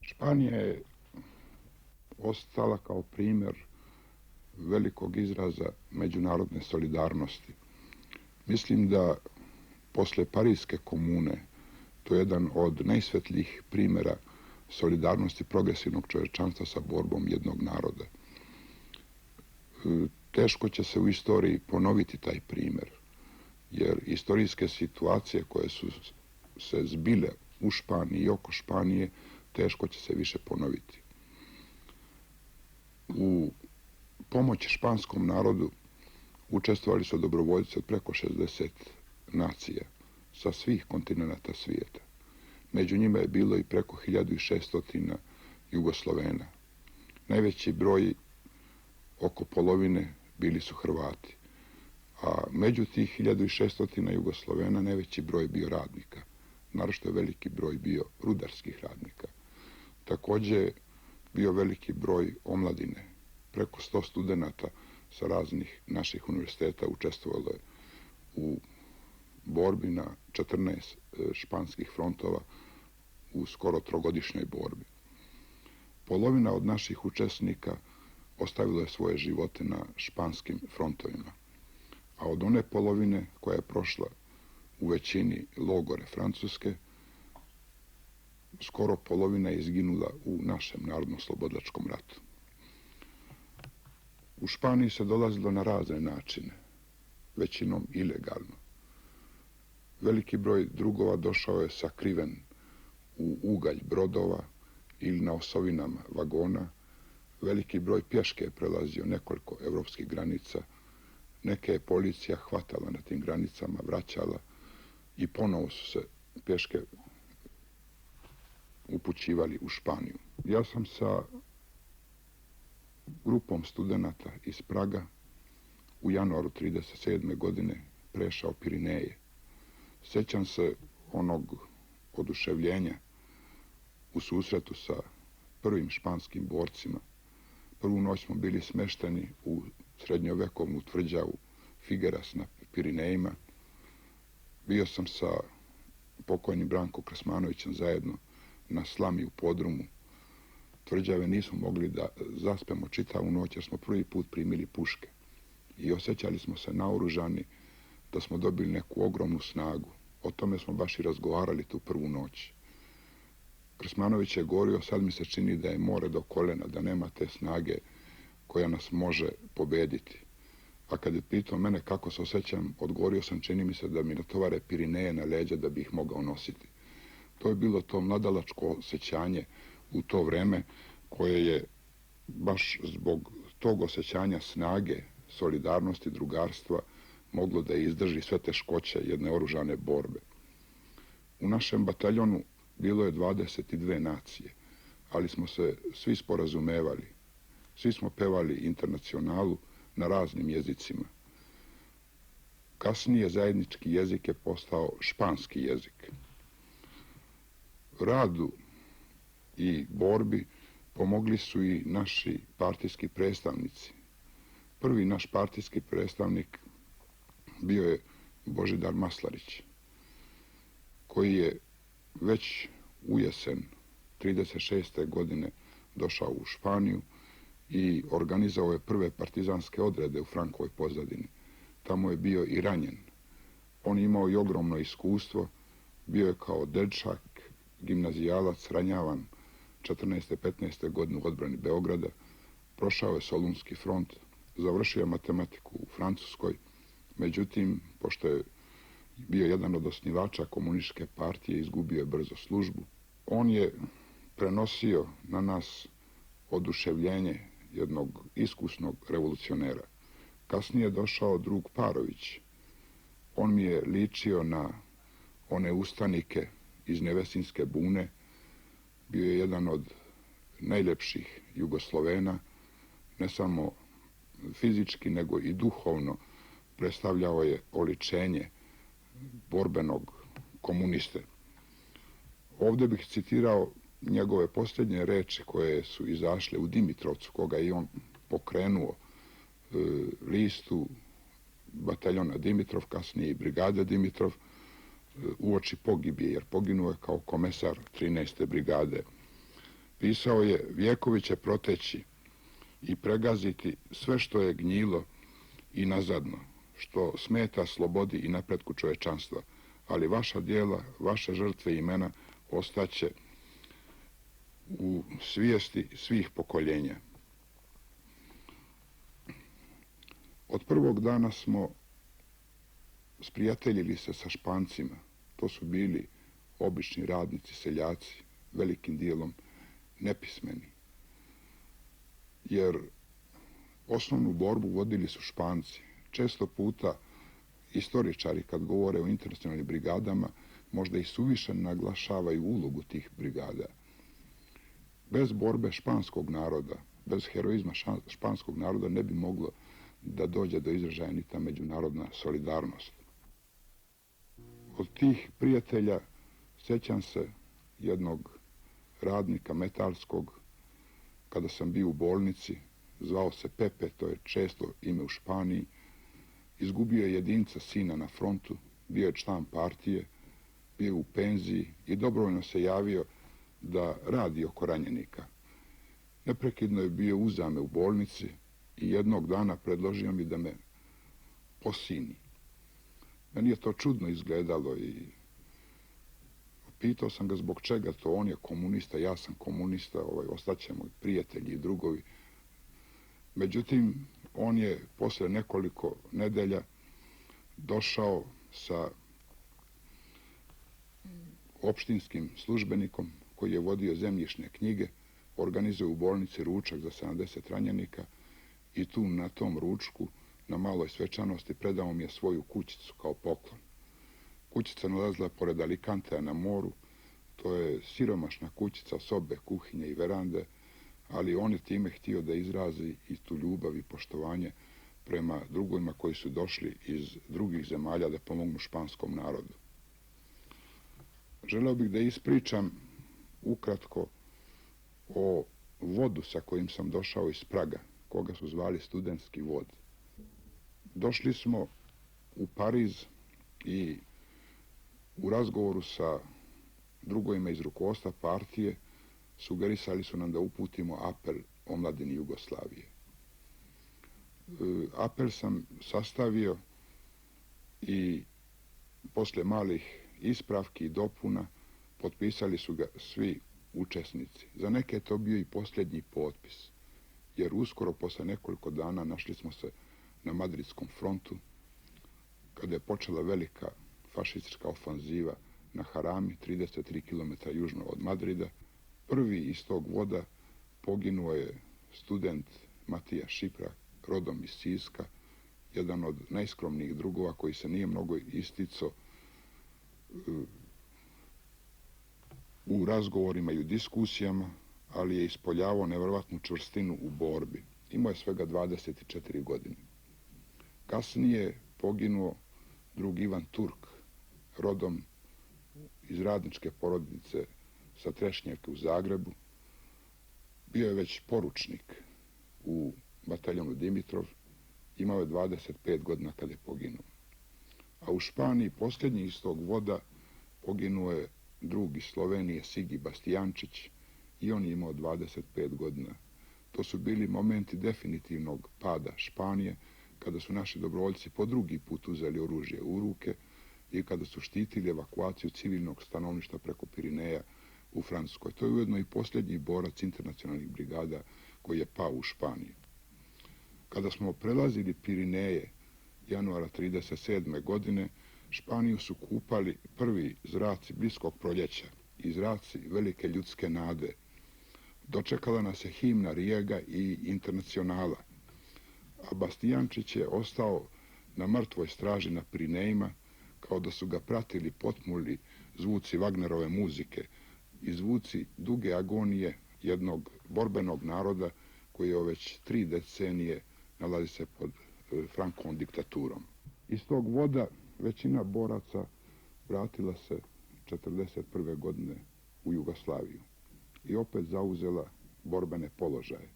Španija je ostala kao primjer velikog izraza međunarodne solidarnosti. Mislim da posle Parijske komune to je jedan od najsvetlijih primjera solidarnosti progresivnog čovječanstva sa borbom jednog naroda. Teško će se u istoriji ponoviti taj primjer, jer istorijske situacije koje su se zbile u Španiji i oko Španije teško će se više ponoviti. U pomoći španskom narodu učestvovali su dobrovoljci od preko 60 nacija sa svih kontinenata svijeta. Među njima je bilo i preko 1600 Jugoslovena. Najveći broj, oko polovine, bili su Hrvati. A među tih 1600 Jugoslovena najveći broj bio radnika. Naročito je veliki broj bio rudarskih radnika. Također bio veliki broj omladine. Preko 100 studenata sa raznih naših univerziteta učestvovalo je u borbi na 14 španskih frontova u skoro trogodišnjoj borbi. Polovina od naših učesnika ostavilo je svoje živote na španskim frontovima, a od one polovine koja je prošla u većini logore Francuske, skoro polovina je izginula u našem narodno-slobodlačkom ratu. U Španiji se dolazilo na razne načine, većinom ilegalno. Veliki broj drugova došao je sakriven u ugalj brodova ili na osovinama vagona. Veliki broj pješke je prelazio nekoliko evropskih granica. Neke je policija hvatala na tim granicama, vraćala i ponovo su se pješke upućivali u Španiju. Ja sam sa grupom studenata iz Praga u januaru 1937. godine prešao Pirineje. Sjećam se onog oduševljenja u susretu sa prvim španskim borcima. Prvu noć smo bili smešteni u srednjovekovnu tvrđavu Figueras na Pirinejima. Bio sam sa pokojnim Brankom Krasmanovićem zajedno na slami u podrumu tvrđave. Nismo mogli da zaspemo čitavu noć jer smo prvi put primili puške i osjećali smo se naoružani, da smo dobili neku ogromnu snagu. O tome smo baš i razgovarali tu prvu noć. Krasmanović je govorio, sad mi se čini da je more do kolena, da nema te snage koja nas može pobediti. A kad je pitao mene kako se osjećam, odgovorio sam, čini mi se da mi natovare Pirineje na leđa da bi ih mogao nositi. To je bilo to mladalačko osjećanje u to vreme koje je baš zbog tog osjećanja snage, solidarnosti, drugarstva moglo da izdrži sve teškoće jedne oružane borbe. U našem bataljonu bilo je 22 nacije, ali smo se svi sporazumevali. Svi smo pevali internacionalu na raznim jezicima. Kasnije zajednički jezik je postao španski jezik. Radu i borbi pomogli su i naši partijski predstavnici. Prvi naš partijski predstavnik bio je Božidar Maslarić, koji je već u jesen 1936. godine došao u Španiju i organizovao je prve partizanske odrede u Frankovoj pozadini. Tamo je bio i ranjen. On je imao i ogromno iskustvo, bio je kao dečak, gimnazijalac, ranjavan 14. 15. godine u odbrani Beograda, prošao je Solunski front, završio je matematiku u Francuskoj, međutim, pošto je bio jedan od osnivača komunističke partije, izgubio je brzo službu. On je prenosio na nas oduševljenje jednog iskusnog revolucionera. Kasnije je došao drug Parović. On mi je ličio na one ustanike iz Nevesinske bune. Bio je jedan od najljepših Jugoslovena, ne samo fizički, nego i duhovno. Predstavljao je oličenje borbenog komuniste. Ovdje bih citirao njegove posljednje reči koje su izašle u Dimitrovcu, koga je on pokrenuo, listu bataljona Dimitrov, kasnije i brigade Dimitrov, uoči pogibije, jer poginuo je kao komesar 13. brigade. Pisao je: vijekovi će proteći i pregaziti sve što je gnjilo i nazadno, što smeta slobodi i napretku čovječanstva, ali vaša djela, vaše žrtve i imena ostaće u svijesti svih pokoljenja. Od prvog dana smo sprijateljili se sa Špancima. To su bili obični radnici, seljaci, velikim dijelom nepismeni. Jer osnovnu borbu vodili su Španci. Često puta istoričari kad govore o internacionalnim brigadama možda i suviše naglašavaju ulogu tih brigada. Bez borbe španskog naroda, bez heroizma španskog naroda ne bi moglo da dođe do izražaja ni ta međunarodna solidarnost. Od tih prijatelja sjećam se jednog radnika metalskog, kada sam bio u bolnici, zvao se Pepe, to je često ime u Španiji, izgubio je jedinca sina na frontu, bio je član partije, bio u penziji i dobrovoljno se javio da radi oko ranjenika. Neprekidno je bio uzame u bolnici i jednog dana predložio mi da me posini. Meni je to čudno izgledalo i pitao sam ga zbog čega to. On je komunista, ja sam komunista, ostaćemo prijatelji i drugovi. Međutim, on je posle nekoliko nedelja došao sa opštinskim službenikom koji je vodio zemljišne knjige, organizuje u bolnici ručak za 70 ranjenika i tu na tom ručku, na maloj svečanosti, predao mi je svoju kućicu kao poklon. Kućica nalazila pored Alicantea na moru, to je siromašna kućica, sobe, kuhinje i verande, ali on je time htio da izrazi i tu ljubav i poštovanje prema drugovima koji su došli iz drugih zemalja da pomognu španskom narodu. Želeo bih da ispričam ukratko o vodu sa kojim sam došao iz Praga, koga su zvali studentski vod. Došli smo u Pariz i u razgovoru sa drugovima iz rukovodstva partije sugerisali su nam da uputimo apel omladini Jugoslavije. Apel sam sastavio i posle malih ispravki i dopuna potpisali su ga svi učesnici. Za neke je to bio i posljednji potpis, jer uskoro posle nekoliko dana našli smo se na Madridskom frontu, kada je počela velika fašistička ofanziva na Harami, 33 km južno od Madrida. Prvi iz tog voda poginuo je student Matija Šiprak, rodom iz Siska, jedan od najskromnijih drugova koji se nije mnogo isticao u razgovorima i u diskusijama, ali je ispoljavao nevjerovatnu čvrstinu u borbi. Imao je svega 24 godine. Kasnije poginuo drug Ivan Turk, rodom iz radničke porodice sa Trešnjevke u Zagrebu. Bio je već poručnik u bataljonu Dimitrov, imao je 25 godina kada je poginuo. A u Španiji posljednji iz tog voda poginuo je drug iz Slovenije, Sigi Bastijančić, i on je imao 25 godina. To su bili momenti definitivnog pada Španije, kada su naši dobrovoljci po drugi put uzeli oružje u ruke i kada su štitili evakuaciju civilnog stanovništva preko Pirineja u Francuskoj. To je ujedno i posljednji borac internacionalnih brigada koji je pao u Španiji. Kada smo prelazili Pirineje januara 1937. godine, Španiju su kupali prvi zraci bliskog proljeća i zraci velike ljudske nade. Dočekala nas je himna Rijega i Internacionala, a Bastijančić je ostao na mrtvoj straži na Pirinejima, kao da su ga pratili potmuli zvuci Wagnerove muzike i zvuci duge agonije jednog borbenog naroda koji je već 3 decenije nalazi se pod Frankovom diktaturom. Iz tog voda većina boraca vratila se 1941. godine u Jugoslaviju i opet zauzela borbene položaje.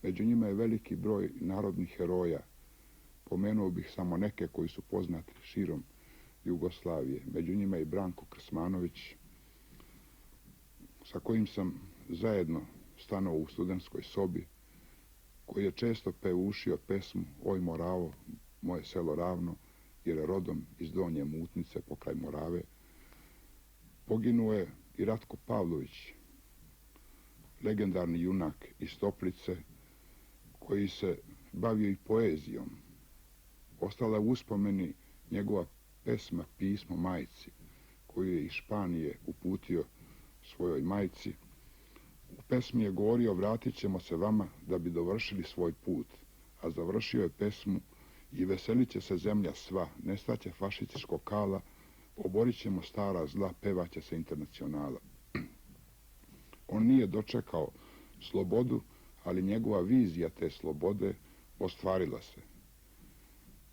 Među njima je veliki broj narodnih heroja. Pomenuo bih samo neke koji su poznati širom Jugoslavije. Među njima je i Branko Krsmanović, sa kojim sam zajedno stanovao u studentskoj sobi, koji je često peušio pesmu Oj Moravo, moje selo ravno, jer je rodom iz Donje Mutnice pokraj Morave. Poginuo je i Ratko Pavlović, legendarni junak iz Toplice, koji se bavio i poezijom. Ostala je u uspomeni njegova pesma Pismo majci, koju je iz Španije uputio svojoj majci. U pesmi je govorio: vratit ćemo se vama da bi dovršili svoj put, a završio je pesmu: i veselit će se zemlja sva, nestaće fašističkog kala, oborit ćemo stara zla, pevaće se Internacionala. On nije dočekao slobodu, ali njegova vizija te slobode ostvarila se.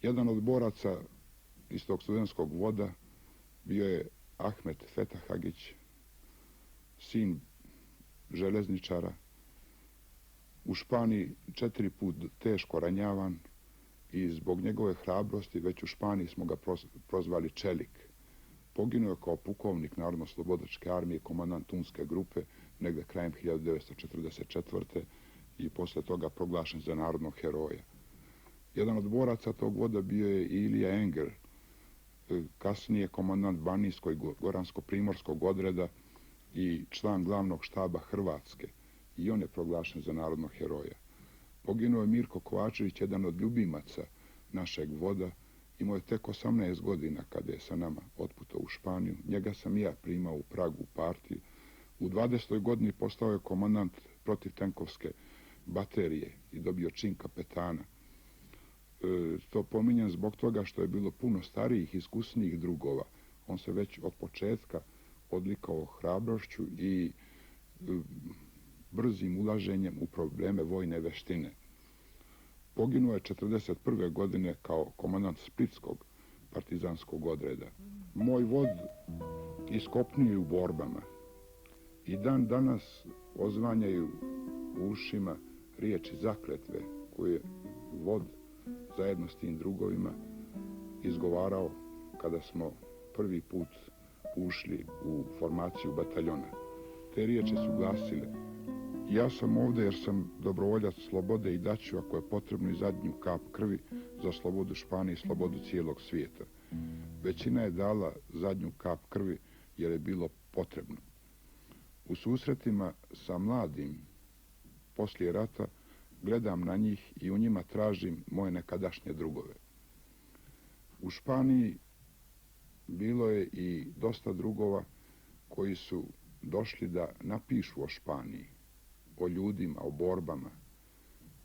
Jedan od boraca iz tog studentskog voda bio je Ahmet Fetahagić, sin železničara, u Španiji 4 put teško ranjavan, i zbog njegove hrabrosti već u Španiji smo ga prozvali Čelik. Poginuo je kao pukovnik Narodno-slobodačke armije, komandant Tunske grupe, negde krajem 1944. i posle toga proglašen za narodnog heroja. Jedan od boraca tog voda bio je i Ilija Engel, kasnije komandant Banijsko-Goransko-Primorskog odreda i član glavnog štaba Hrvatske, i on je proglašen za narodnog heroja. Poginuo je Mirko Kovačević, jedan od ljubimaca našeg voda. Imao je tek 18 godina kada je sa nama otputao u Španiju. Njega sam i ja primao u Pragu u partiju. U 20. godini postao je komandant protivtenkovske baterije i dobio čin kapetana. To pominjem zbog toga što je bilo puno starijih, iskusnijih drugova. On se već od početka odlikao hrabrošću i brzim ulaženjem u probleme vojne veštine. Poginuo je 1941. godine kao komandant Splitskog partizanskog odreda. Moj vod iskopnio je u borbama i dan danas ozvanjaju u ušima riječi zakletve koje je vod zajedno s tim drugovima izgovarao kada smo prvi put ušli u formaciju bataljona. Te riječi su glasile: ja sam ovdje jer sam dobrovoljac slobode i daću, ako je potrebno, i zadnju kap krvi za slobodu Španije i slobodu cijelog svijeta. Većina je dala zadnju kap krvi jer je bilo potrebno. U susretima sa mladim poslije rata gledam na njih i u njima tražim moje nekadašnje drugove. U Španiji bilo je i dosta drugova koji su došli da napišu o Španiji, o ljudima, o borbama.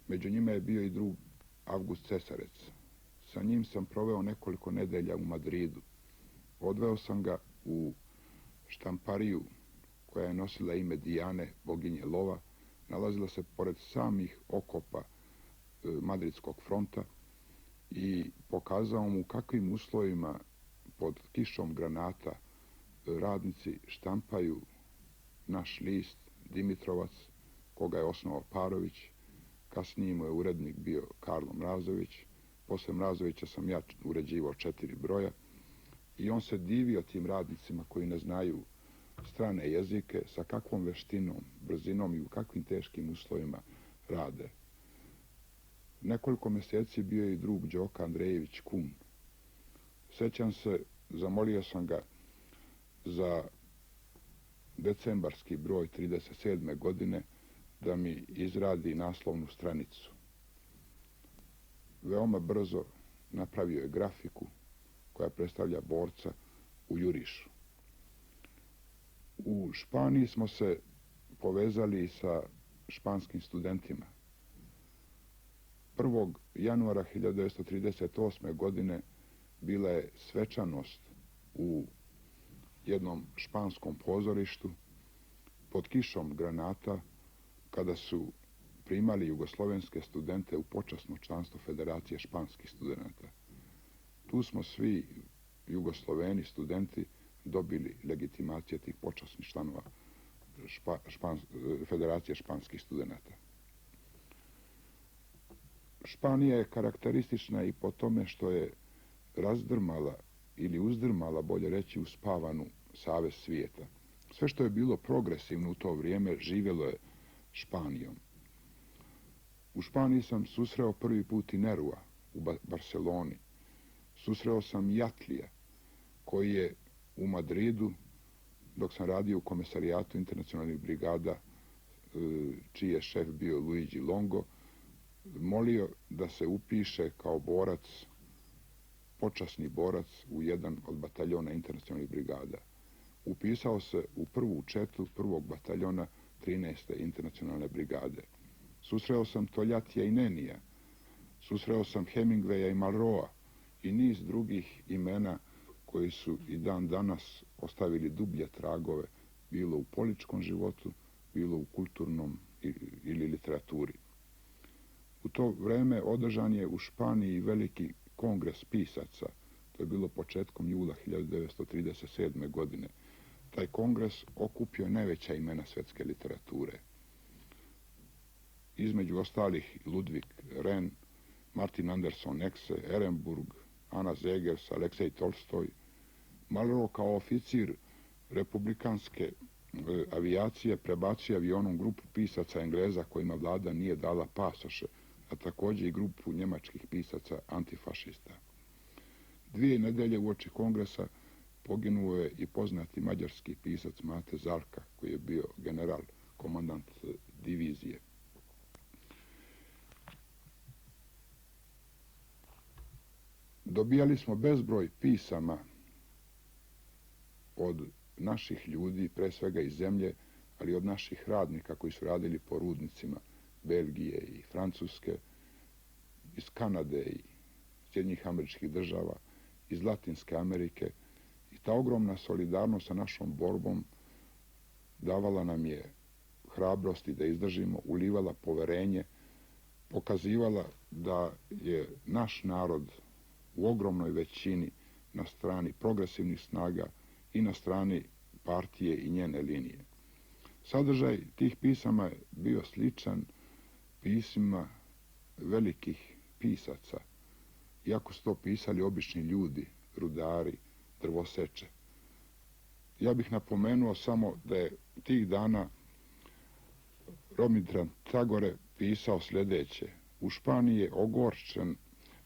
Među njima je bio i drug Avgust Cesarec. Sa njim sam proveo nekoliko nedelja u Madridu. Odveo sam ga u štampariju koja je nosila ime Dijane, boginje lova. Nalazila se pored samih okopa Madridskog fronta i pokazao mu kakvim uslovima pod kišom granata radnici štampaju naš list Dimitrovac, koga je osnovao Parović. Kasnije mu je urednik bio Karlo Mrazović. Posle Mrazovića sam ja uređivao 4 broja i on se divio tim radnicima koji ne znaju strane jezike, sa kakvom veštinom, brzinom i u kakvim teškim uslovima rade. Nekoliko mjeseci bio je i drug Đoka Andrejević Kun. Sjećam se, zamolio sam ga za decembarski broj 37. godine da mi izradi naslovnu stranicu. Veoma brzo napravio je grafiku koja predstavlja borca u jurišu. U Španiji smo se povezali sa španskim studentima. 1. januara 1938. godine bila je svečanost u jednom španskom pozorištu pod kišom granata kada su primali jugoslovenske studente u počasno članstvo Federacije španskih studenata. Tu smo svi Jugosloveni studenti dobili legitimacije tih počasnih članova Federacije španskih studenata. Španija je karakteristična i po tome što je razdrmala ili uzdrmala, bolje reći, uspavanu savez svijeta. Sve što je bilo progresivno u to vrijeme živjelo je Španijom. U Španiji sam susreo prvi put i Nerua u Barceloni. Susreo sam Jatlija, koji je u Madridu, dok sam radio u Komesarijatu internacionalnih brigada, čiji je šef bio Luigi Longo, molio da se upiše kao borac, počasni borac u jedan od bataljona internacionalnih brigada. Upisao se u prvu četu prvog bataljona 13. internacionalne brigade. Susreo sam Toljatija i Nenija, susreo sam Hemingwaya i Malroa i niz drugih imena koji su i dan danas ostavili dublje tragove, bilo u političkom životu, bilo u kulturnom ili literaturi. U to vreme održan je u Španiji veliki kongres pisaca. To je bilo početkom jula 1937. godine. Taj kongres okupio najveća imena svjetske literature. Između ostalih Ludwig Renn, Martin Anderson Nexe, Ehrenburg, Ana Zegers, Aleksej Tolstoj. Malraux kao oficir republikanske avijacije prebacio avionom grupu pisaca Engleza kojima vlada nije dala pasoše, a također i grupu njemačkih pisaca antifašista. 2 nedelje uoči kongresa poginuo je i poznati mađarski pisac Mate Zarka, koji je bio general, komandant divizije. Dobijali smo bezbroj pisama od naših ljudi, pre svega iz zemlje, ali od naših radnika koji su radili po rudnicima Belgije i Francuske, iz Kanade i Sjedinjenih Američkih Država, iz Latinske Amerike. I ta ogromna solidarnost sa našom borbom davala nam je hrabrosti da izdržimo, ulivala poverenje, pokazivala da je naš narod u ogromnoj većini na strani progresivnih snaga i na strani partije i njene linije. Sadržaj tih pisama je bio sličan pismima velikih pisaca, iako su to pisali obični ljudi, rudari, drvoseče. Ja bih napomenuo samo da je tih dana Romidran Tagore pisao sljedeće: u Španiji je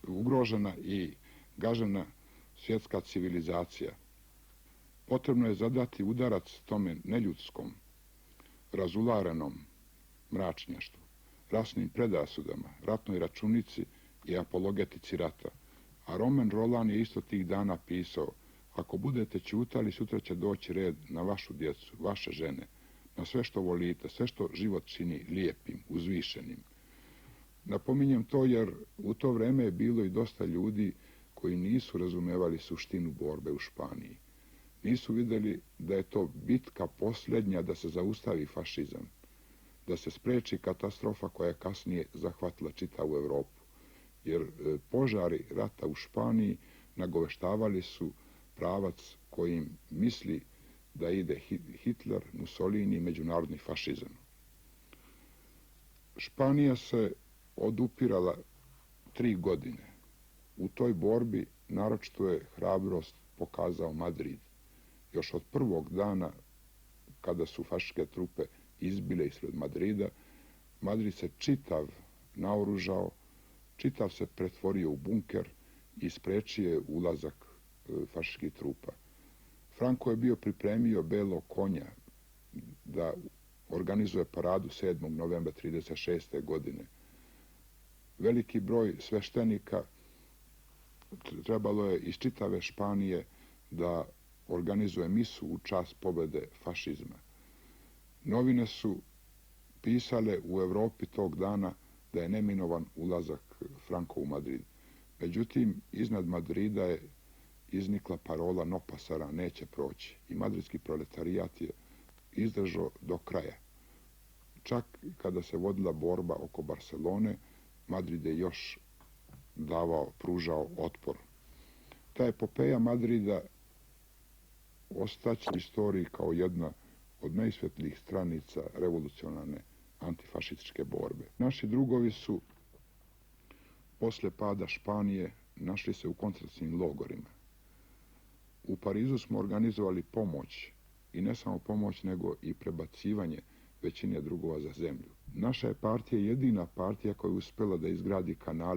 ugrožena i gažena svjetska civilizacija. Potrebno je zadati udarac tome neljudskom, razularenom mračnjaštvu, rasnim predrasudama, ratnoj računici i apologetici rata. A Romain Rolland je isto tih dana pisao: ako budete ćutali, sutra će doći red na vašu djecu, vaše žene, na sve što volite, sve što život čini lijepim, uzvišenim. Napominjem to jer u to vreme je bilo i dosta ljudi koji nisu razumevali suštinu borbe u Španiji. Nisu vidjeli da je to bitka posljednja da se zaustavi fašizam, da se spreči katastrofa koja je kasnije zahvatila čitavu Europu. Jer požari rata u Španiji nagoveštavali su pravac kojim misli da ide Hitler, Mussolini i međunarodni fašizam. Španija se odupirala 3 godine. U toj borbi naročito je hrabrost pokazao Madrid. Još od prvog dana kada su fašističke trupe izbile ispred Madrida, Madrid se čitav naoružao, čitav se pretvorio u bunker i spriječio ulazak fašističkih trupa. Franco je bio pripremio belog konja da organizuje paradu 7. novembra 1936. godine. Veliki broj sveštenika trebalo je iz čitave Španije da organizuje misu u čast pobjede fašizma. Novine su pisale u Europi tog dana da je neminovan ulazak Franco u Madrid. Međutim, iznad Madrida je iznikla parola no pasará, neće proći. I madridski proletarijat je izdržao do kraja. Čak kada se vodila borba oko Barcelone, Madrid je još pružao otpor. Ta epopeja Madrida ostaće u istoriji kao jedna od najsvjetlijih stranica revolucionarne antifašističke borbe. Naši drugovi su posle pada Španije našli se u koncentracijskim logorima. U Parizu smo organizovali pomoć i ne samo pomoć, nego i prebacivanje većine drugova za zemlju. Naša je partija jedina partija koja je uspjela da izgradi kanale